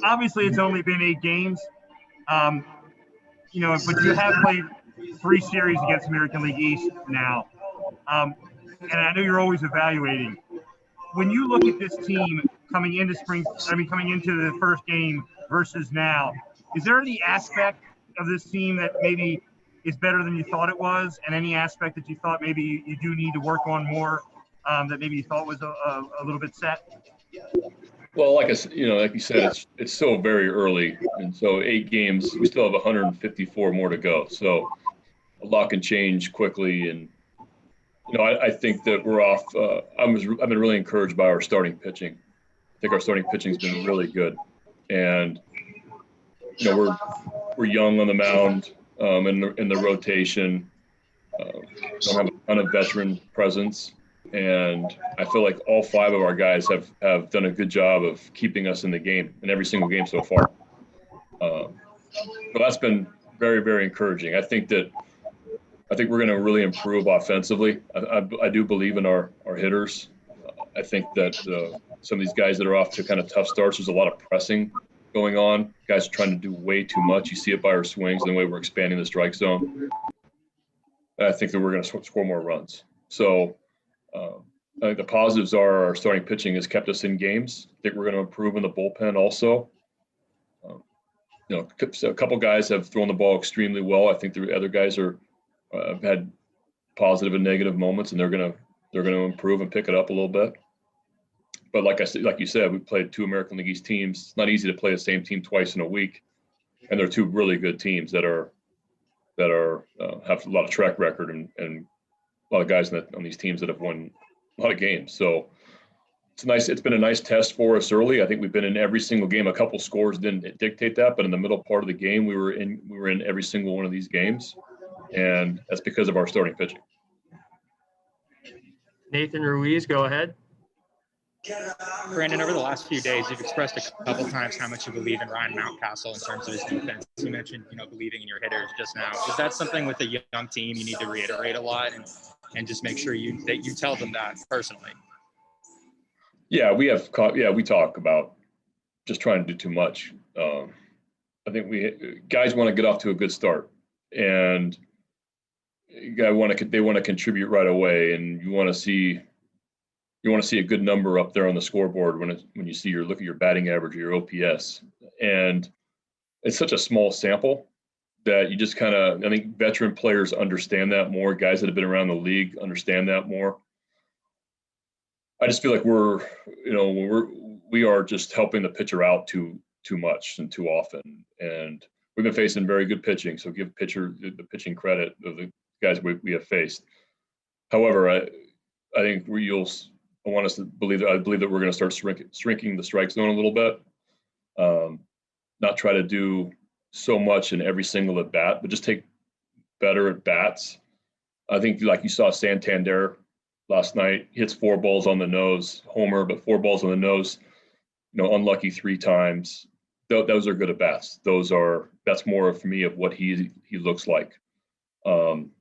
obviously it's only been 8 games, um, but you have played 3 series against American League East now, and I know you're always evaluating. When you look at this team coming into the first game versus now, is there any aspect of this team that maybe is better than you thought it was, and any aspect that you thought maybe you do need to work on more, that maybe you thought was a little bit set? Well, like you said, it's still very early, and so 8 games, we still have 154 more to go. So a lot can change quickly, and I think that we're off. I've been really encouraged by our starting pitching. I think our starting pitching's been really good, and we're young on the mound, in the rotation. Don't have a ton of veteran presence, and I feel like all 5 of our guys have done a good job of keeping us in the game in every single game so far. But that's been very, very encouraging. I think we're going to really improve offensively. I do believe in our hitters. I think that some of these guys that are off to kind of tough starts, there's a lot of pressing going on. Guys are trying to do way too much. You see it by our swings and the way we're expanding the strike zone. And I think that we're going to score more runs. So I think the positives are our starting pitching has kept us in games. I think we're going to improve in the bullpen also. A couple guys have thrown the ball extremely well. I think the other guys have had positive and negative moments, and they're going to improve and pick it up a little bit. But like you said, we played 2 American League East teams. It's not easy to play the same team twice in a week, and they're 2 really good teams that have a lot of track record and a lot of guys on these teams that have won a lot of games. So it's been a nice test for us early. I think we've been in every single game. A couple scores didn't dictate that, but in the middle part of the game, we were in every single one of these games, and that's because of our starting pitching. Nathan Ruiz, go ahead. Brandon, over the last few days, you've expressed a couple times how much you believe in Ryan Mountcastle in terms of his defense. You mentioned, believing in your hitters just now. Is that something with a young team you need to reiterate a lot and just make sure that you tell them that personally? Yeah, we talk about just trying to do too much. I think guys want to get off to a good start, and they want to contribute right away, and you want to see a good number up there on the scoreboard when you look at your batting average or your OPS. And it's such a small sample that you just I think veteran players understand that more. Guys that have been around the league understand that more. I just feel like we are just helping the pitcher out too much and too often. And we've been facing very good pitching, so give the pitching credit of the guys we have faced. However, I think I want us to believe that we're going to start shrinking the strike zone a little bit. Not try to do so much in every single at bat, but just take better at bats. I think like you saw Santander last night, hits 4 balls on the nose, homer, but 4 balls on the nose, unlucky 3 times. Those are good at bats. That's more for me of what he looks like. And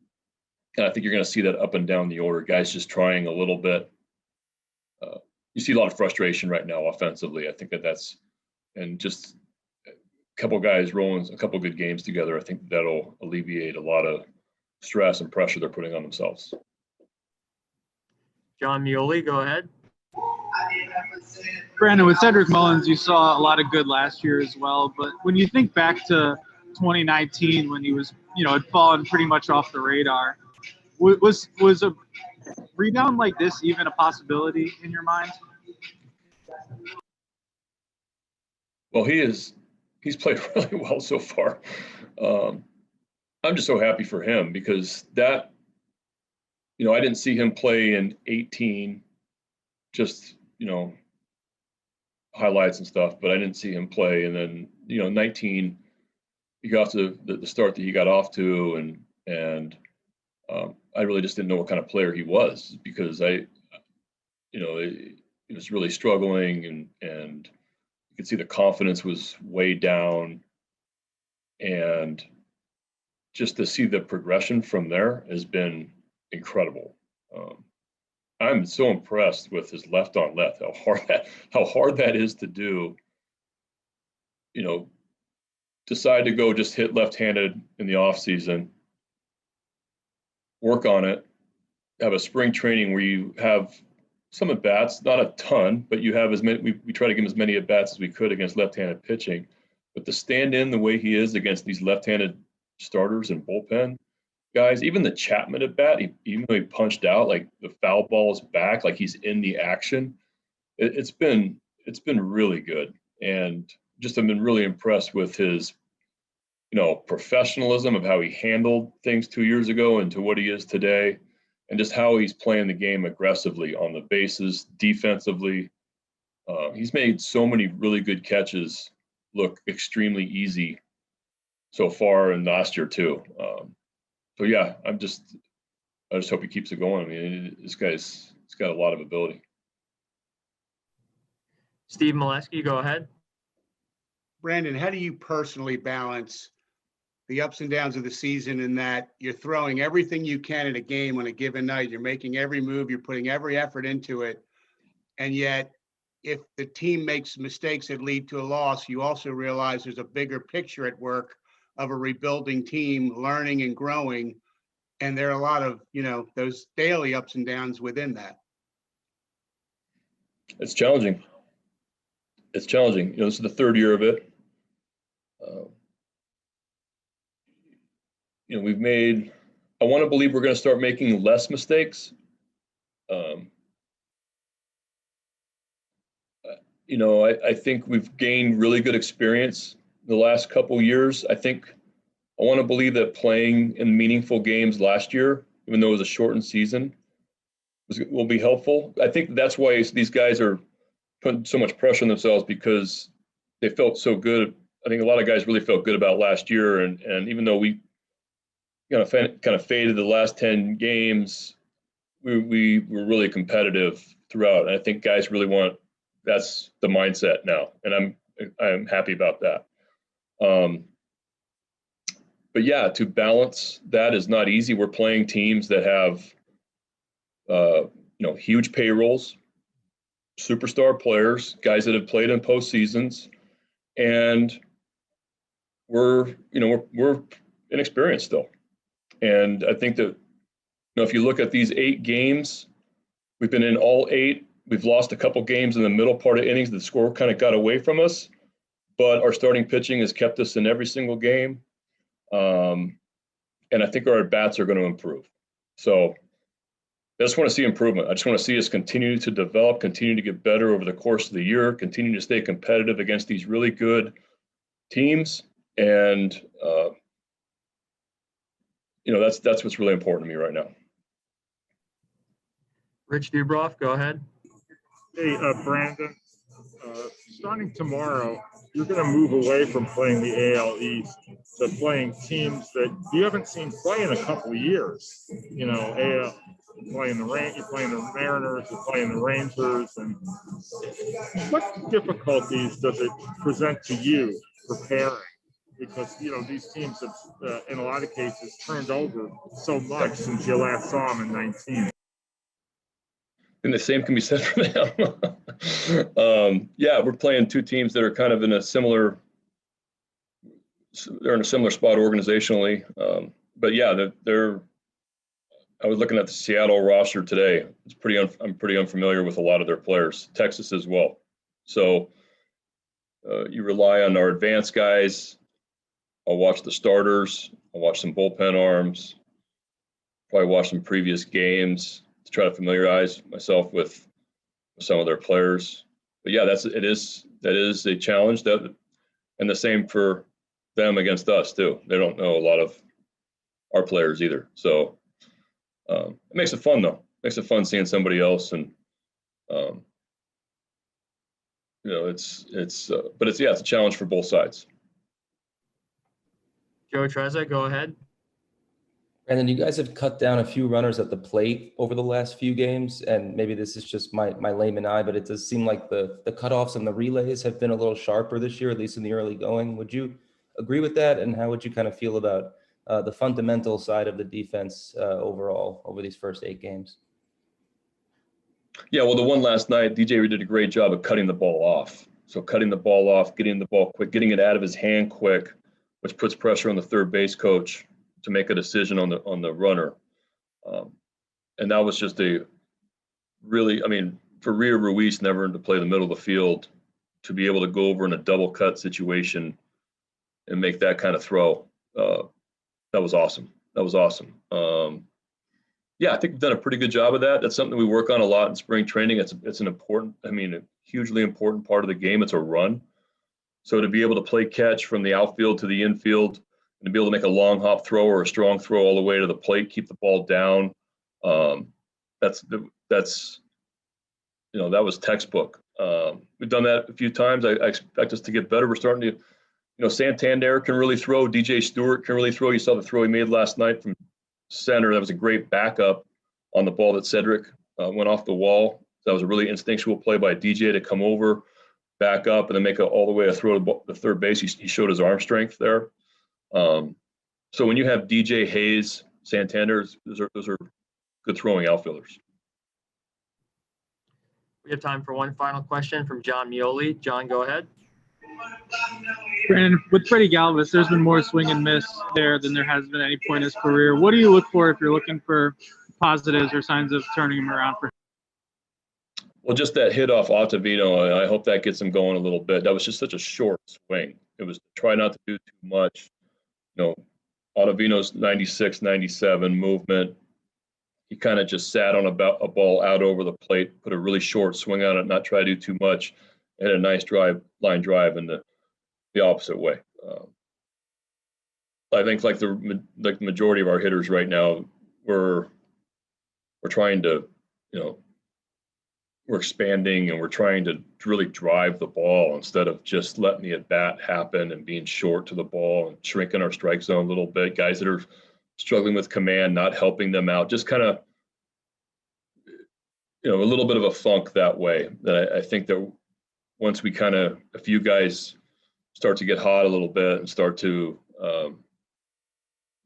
I think you're going to see that up and down the order, guys just trying a little bit. You see a lot of frustration right now offensively. I think and just a couple guys rolling a couple good games together. I think that'll alleviate a lot of stress and pressure they're putting on themselves. John Muley, go ahead. Brandon, with Cedric Mullins, you saw a lot of good last year as well. But when you think back to 2019, when he was, had fallen pretty much off the radar, was a rebound like this even a possibility in your mind? Well, he's played really well so far. I'm just so happy for him because that, I didn't see him play in 18, just, highlights and stuff, but I didn't see him play. And then, 19, he got to the start that he got off to, and I really just didn't know what kind of player he was because he was really struggling and you could see the confidence was way down, and just to see the progression from there has been incredible. I'm so impressed with his left on left, how hard that is to do. decide to go just hit left-handed in the off season, work on it, have a spring training where you have some at bats, not a ton, but you have as many. We try to give him as many at bats as we could against left-handed pitching. But to stand in the way he is against these left-handed starters and bullpen guys, even the Chapman at bat, even though he punched out, like the foul ball is back, like he's in the action. It's been really good, and just I've been really impressed with his, professionalism of how he handled things 2 years ago and to what he is today, and just how he's playing the game aggressively on the bases, defensively. He's made so many really good catches look extremely easy so far, and last year too. So yeah, I just hope he keeps it going. I mean, he's got a lot of ability. Steve Molesky, go ahead. Brandon, how do you personally balance the ups and downs of the season in that you're throwing everything you can in a game on a given night, you're making every move, you're putting every effort into it, and yet if the team makes mistakes that lead to a loss, you also realize there's a bigger picture at work of a rebuilding team, learning and growing, and there are a lot of, those daily ups and downs within that. It's challenging. This is the third year of it. We've made, I want to believe we're going to start making less mistakes. I think we've gained really good experience the last couple years. I want to believe that playing in meaningful games last year, even though it was a shortened season, will be helpful. I think that's why these guys are putting so much pressure on themselves, because they felt so good. I think a lot of guys really felt good about last year, and even though we kind of faded the last 10 games, we were really competitive throughout. And I think guys really that's the mindset now, and I'm happy about that. But yeah, to balance that is not easy. We're playing teams that have huge payrolls, superstar players, guys that have played in postseasons, and we're inexperienced still. And I think that if you look at these 8 games, we've been in all 8. We've lost a couple games in the middle part of innings. The score kind of got away from us, but our starting pitching has kept us in every single game. And I think our at-bats are going to improve. So I just want to see improvement. I just want to see us continue to develop, continue to get better over the course of the year, continue to stay competitive against these really good teams. And, that's what's really important to me right now. Rich Dubroff, go ahead. Hey, Brandon, starting tomorrow, you're going to move away from playing the AL East to playing teams that you haven't seen play in a couple of years. AL, you're playing the Mariners, you're playing the Rangers, and what difficulties does it present to you preparing? Because these teams have, in a lot of cases, turned over so much since you last saw them in 19. And the same can be said for them. Yeah, we're playing 2 teams that are kind of in a similar spot organizationally. But yeah, I was looking at the Seattle roster today. I'm pretty unfamiliar with a lot of their players. Texas as well. So you rely on our advanced guys. I'll watch the starters. I'll watch some bullpen arms. Probably watch some previous games to try to familiarize myself with some of their players. But yeah, that is a challenge, and the same for them against us too. They don't know a lot of our players either. So it makes it fun though. It makes it fun seeing somebody else, and it's a challenge for both sides. Joe Trezza, go ahead. Brandon, you guys have cut down a few runners at the plate over the last few games, and maybe this is just my layman eye, but it does seem like the cutoffs and the relays have been a little sharper this year, at least in the early going. Would you agree with that? And how would you kind of feel about the fundamental side of the defense overall over these first 8 games? Yeah, well, the one last night, DJ did a great job of cutting the ball off. So cutting the ball off, getting the ball quick, getting it out of his hand quick, which puts pressure on the third base coach to make a decision on the runner. And that was just a really, I mean, for Rio Ruiz never to play the middle of the field, to be able to go over in a double cut situation and make that kind of throw, that was awesome. That was awesome. Yeah, I think we've done a pretty good job of that. That's something we work on a lot in spring training. It's an important, I mean, a hugely important part of the game. It's a run. So to be able to play catch from the outfield to the infield, and to be able to make a long hop throw or a strong throw all the way to the plate, keep the ball down, that's you know, that was textbook. We've done that a few times. I expect us to get better. We're starting to, you know, Santander can really throw. DJ Stewart can really throw. You saw the throw he made last night from center. That was a great backup on the ball that Cedric went off the wall. That was a really instinctual play by DJ to come over, back up, and then make all the way a throw to the third base. He showed his arm strength there. So when you have DJ, Hayes, Santander, those are good throwing outfielders. We have time for one final question from John Mioli. John, go ahead. Brandon, with Freddie Galvis, there's been more swing and miss there than there has been at any point in his career. What do you look for if you're looking for positives or signs of turning him around for him? Well, just that hit off Ottavino, I hope that gets him going a little bit. That was just such a short swing. It was try not to do too much. You know, Ottavino's 96, 97 movement. He kind of just sat on a ball out over the plate, put a really short swing on it, not try to do too much, and a nice line drive in the opposite way. I think like the majority of our hitters right now, we're trying to, you know, we're expanding and we're trying to really drive the ball instead of just letting the at bat happen and being short to the ball and shrinking our strike zone a little bit. Guys that are struggling with command, not helping them out, just kind of, you know, a little bit of a funk that way. That I think that once we kind of, a few guys start to get hot a little bit and start to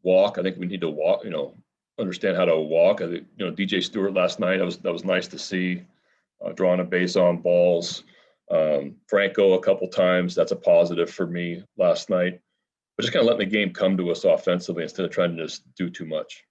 walk, I think we need to walk, you know, understand how to walk. I think, you know, DJ Stewart last night, that was nice to see, drawing a base on balls. Franco a couple times, that's a positive for me last night. But just kind of letting the game come to us offensively instead of trying to just do too much.